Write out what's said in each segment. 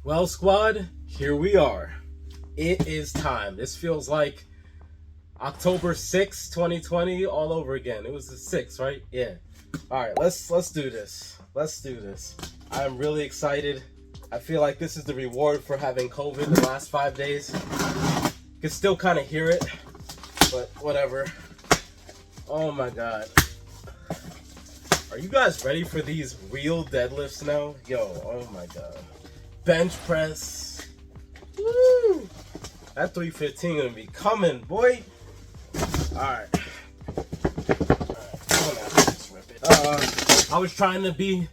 Well, squad, here we are. It is time. This feels like October 6th, 2020 all over again. It was the 6th, right? Yeah. All right, let's do this. Let's do this. I'm really excited. I feel like this is the reward for having COVID the last 5 days. You can still kind of hear it, but whatever. Oh my God. Are you guys ready for these real deadlifts now? Yo, oh my God. Bench press. Woo! That 315 gonna be coming, boy. Alright. Let's rip it. I was trying to be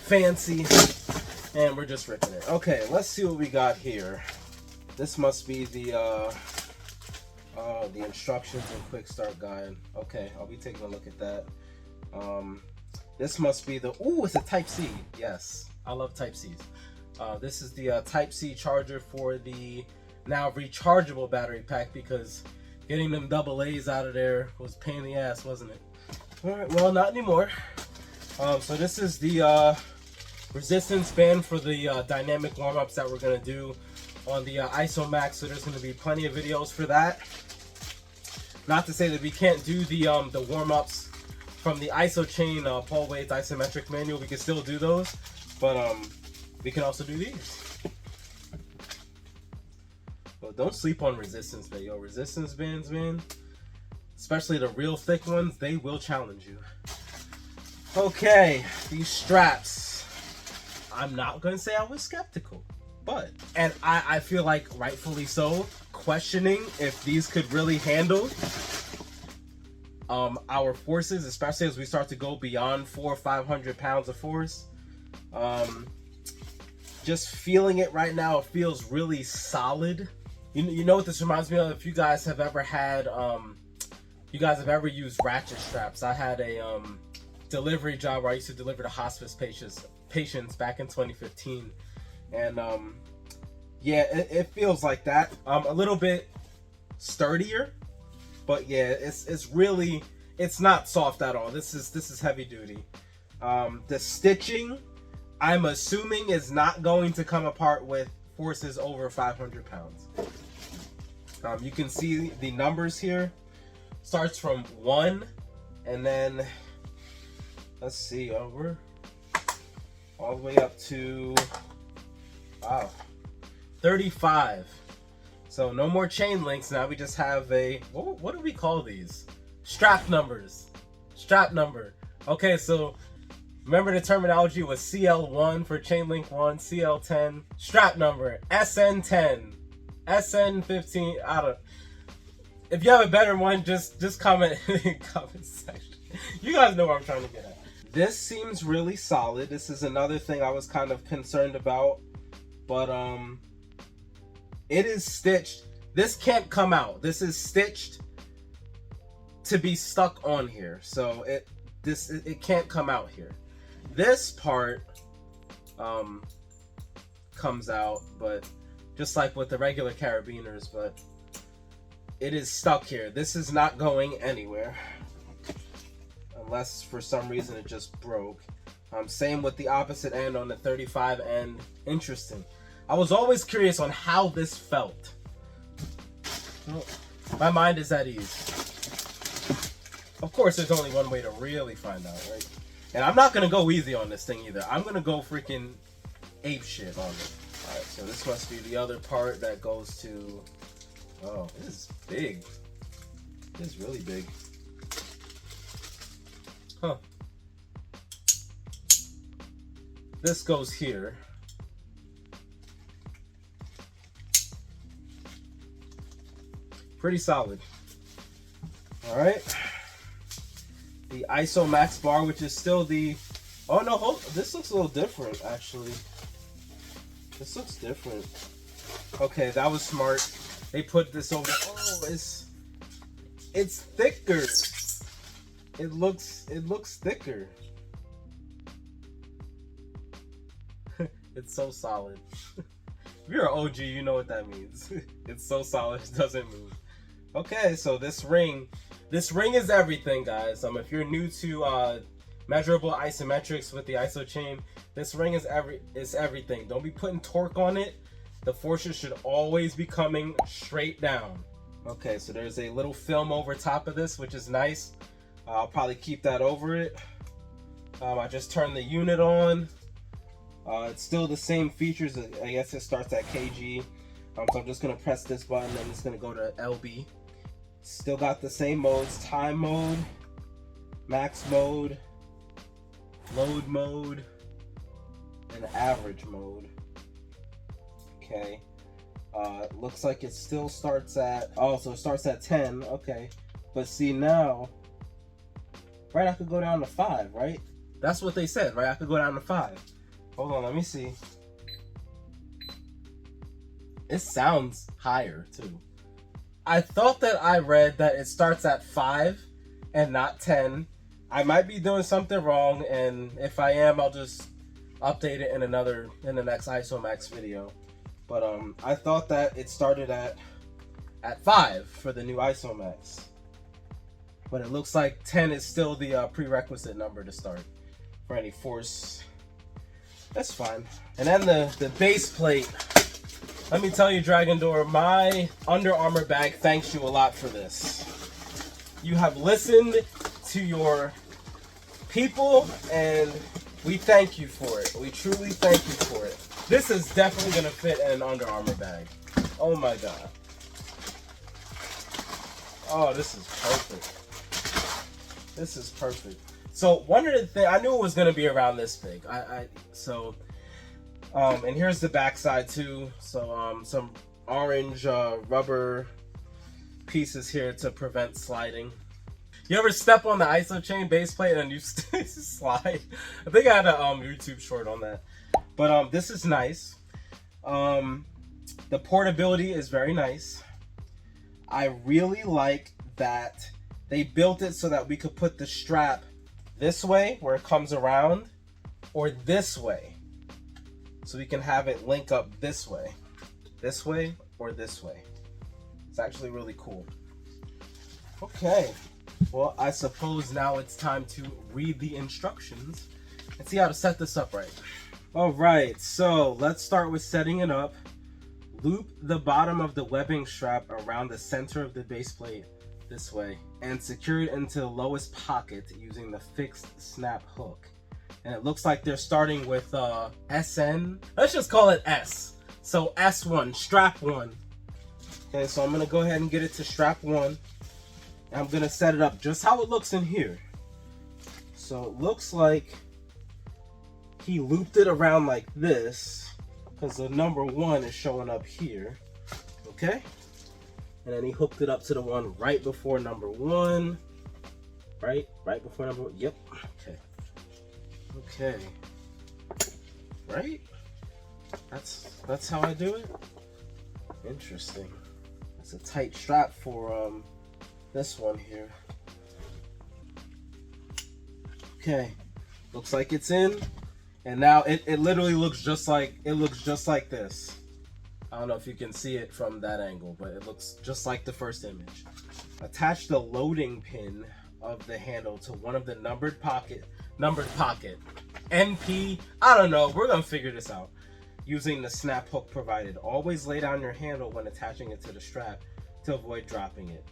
fancy, and we're just ripping it. Okay, let's see what we got here. This must be the instructions and quick start guide. Okay, I'll be taking a look at that. This must be the, ooh, it's a Type C. Yes, I love Type C's. This is the Type C charger for the now rechargeable battery pack, because getting them AA's out of there was a pain in the ass, wasn't it? All right, well, not anymore. So this is the resistance band for the dynamic warm-ups that we're gonna do on the IsoMax. So there's gonna be plenty of videos for that. Not to say that we can't do the warm-ups from the Isochain Paul Wade's isometric manual. We can still do those, but we can also do these. But don't sleep on resistance band, yo. Resistance bands, man, especially the real thick ones, they will challenge you. Okay, these straps. I'm not gonna say I was skeptical, but, and I feel like rightfully so, questioning if these could really handle our forces, especially as we start to go beyond 400 or 500 pounds of force. Just feeling it right now, it feels really solid. You know what this reminds me of? If you guys have ever had, you guys have ever used ratchet straps. I had a delivery job where I used to deliver to hospice patients back in 2015, and yeah, it feels like that. A little bit sturdier. But yeah, it's really, it's not soft at all. This is heavy duty. The stitching, I'm assuming, is not going to come apart with forces over 500 pounds. You can see the numbers here. Starts from 1, and then let's see, we're all the way up to, wow, 35. So no more chain links. Now we just have a, what do we call these? Strap numbers. Strap number. Okay, so remember the terminology was CL1 for chain link 1, CL10, strap number, SN10, SN15. I don't. If you have a better one, just comment in the comment section. You guys know what I'm trying to get at. This seems really solid. This is another thing I was kind of concerned about, but it is stitched. This can't come out. This is stitched to be stuck on here. So it can't come out here. This part comes out, but just like with the regular carabiners, but it is stuck here. This is not going anywhere unless for some reason it just broke. Same with the opposite end on the 35 end. Interesting. I was always curious on how this felt. My mind is at ease. Of course, there's only one way to really find out, right? And I'm not gonna go easy on this thing either. I'm gonna go freaking ape shit on it. All right, so this must be the other part that goes to, oh, this is big. This is really big. Huh. This goes here. Pretty solid. All right. The IsoMax bar, which is still the, oh no, hold, this looks a little different actually. This looks different. Okay, that was smart. They put this over, oh, it's thicker. It looks thicker. It's so solid. If you're an OG, you know what that means. It's so solid, it doesn't move. Okay, so this ring is everything, guys. If you're new to Measurable isometrics with the Isochain. This ring is everything. Don't be putting torque on it. The forces should always be coming straight down. Okay, so there's a little film over top of this, which is nice. I'll probably keep that over it. I just turned the unit on. It's still the same features. I guess it starts at kg. So I'm just gonna press this button and it's gonna go to LB. Still got the same modes: time mode, max mode, load mode, and average mode. Okay. Looks like it still starts at, so it starts at 10. Okay. But see now, right, I could go down to 5, right? That's what they said, right? I could go down to 5. Hold on, let me see. It sounds higher too. I thought that I read that it starts at 5 and not 10. I might be doing something wrong, and if I am, I'll just update it in the next IsoMax video. But I thought that it started at 5 for the new IsoMax. But it looks like 10 is still the prerequisite number to start for any force. That's fine. And then the base plate. Let me tell you, Dragon Door, my Under Armour bag thanks you a lot for this. You have listened to your people, and we thank you for it. We truly thank you for it. This is definitely gonna fit in an Under Armour bag. Oh my god. Oh, this is perfect. This is perfect. So one of the things, I knew it was gonna be around this big. And here's the back side too. So some orange rubber pieces here to prevent sliding. You ever step on the Isochain base plate and you slide? I think I had a YouTube short on that. But this is nice. The portability is very nice. I really like that they built it so that we could put the strap this way where it comes around, or this way. So we can have it link up this way, or this way. It's actually really cool. Okay, well, I suppose now it's time to read the instructions and see how to set this up right. All right, so let's start with setting it up. Loop the bottom of the webbing strap around the center of the base plate this way and secure it into the lowest pocket using the fixed snap hook. And it looks like they're starting with SN. Let's just call it S. So S1, strap 1. Okay, so I'm gonna go ahead and get it to strap 1. And I'm gonna set it up just how it looks in here. So it looks like he looped it around like this, because the number 1 is showing up here. Okay? And then he hooked it up to the one right before number 1. Right before number 1. Yep. Okay. Okay. Right? That's how I do it? Interesting. It's a tight strap for this one here. Okay. Looks like it's in. And now it literally looks just like this. I don't know if you can see it from that angle, but it looks just like the first image. Attach the loading pin of the handle to one of the numbered pocket, NP, I don't know, we're gonna figure this out. Using the snap hook provided. Always lay down your handle when attaching it to the strap to avoid dropping it.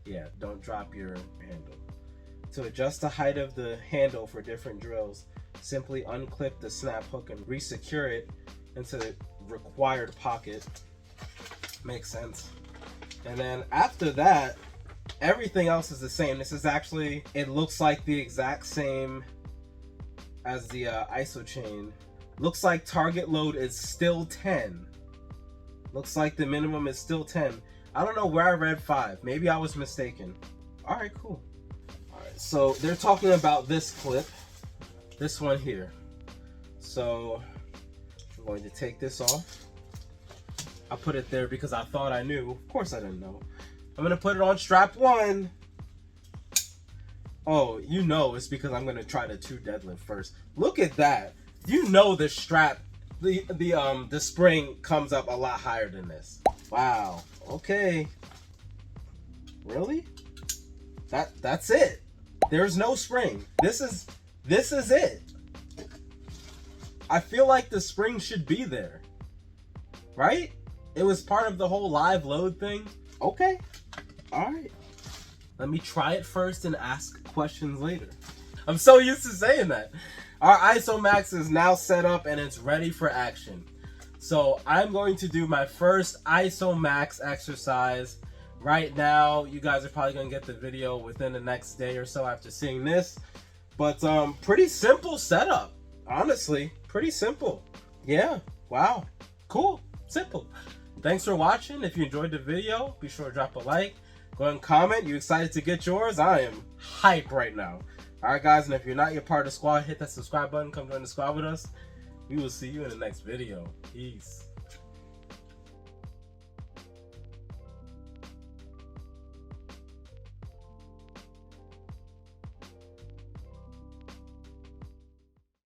Yeah, don't drop your handle. To adjust the height of the handle for different drills, simply unclip the snap hook and resecure it into the required pocket. Makes sense. And then after that, everything else is the same. This is actually, it looks like the exact same as the Isochain. Looks like target load is still 10. Looks like the minimum is still 10. I don't know where I read 5. Maybe I was mistaken. All right, cool. All right, so they're talking about this clip, this one here. So I'm going to take this off. I put it there because I thought I knew. Of course I didn't know. I'm gonna put it on strap 1. Oh, you know it's because I'm gonna try the 2 deadlift first. Look at that. You know the strap, the spring comes up a lot higher than this. Wow. Okay. Really? That's it. There's no spring. This is it. I feel like the spring should be there, right? It was part of the whole live load thing. Okay, all right. Let me try it first and ask questions later. I'm so used to saying that. Our IsoMax is now set up and it's ready for action. So I'm going to do my first IsoMax exercise right now. You guys are probably going to get the video within the next day or so after seeing this. But pretty simple setup, honestly. Pretty simple. Yeah, wow, cool, simple. Thanks for watching. If you enjoyed the video, be sure to drop a like. Go ahead and comment. You excited to get yours? I am hype right now. Alright guys, and if you're not yet part of the squad, hit that subscribe button. Come join the squad with us. We will see you in the next video. Peace.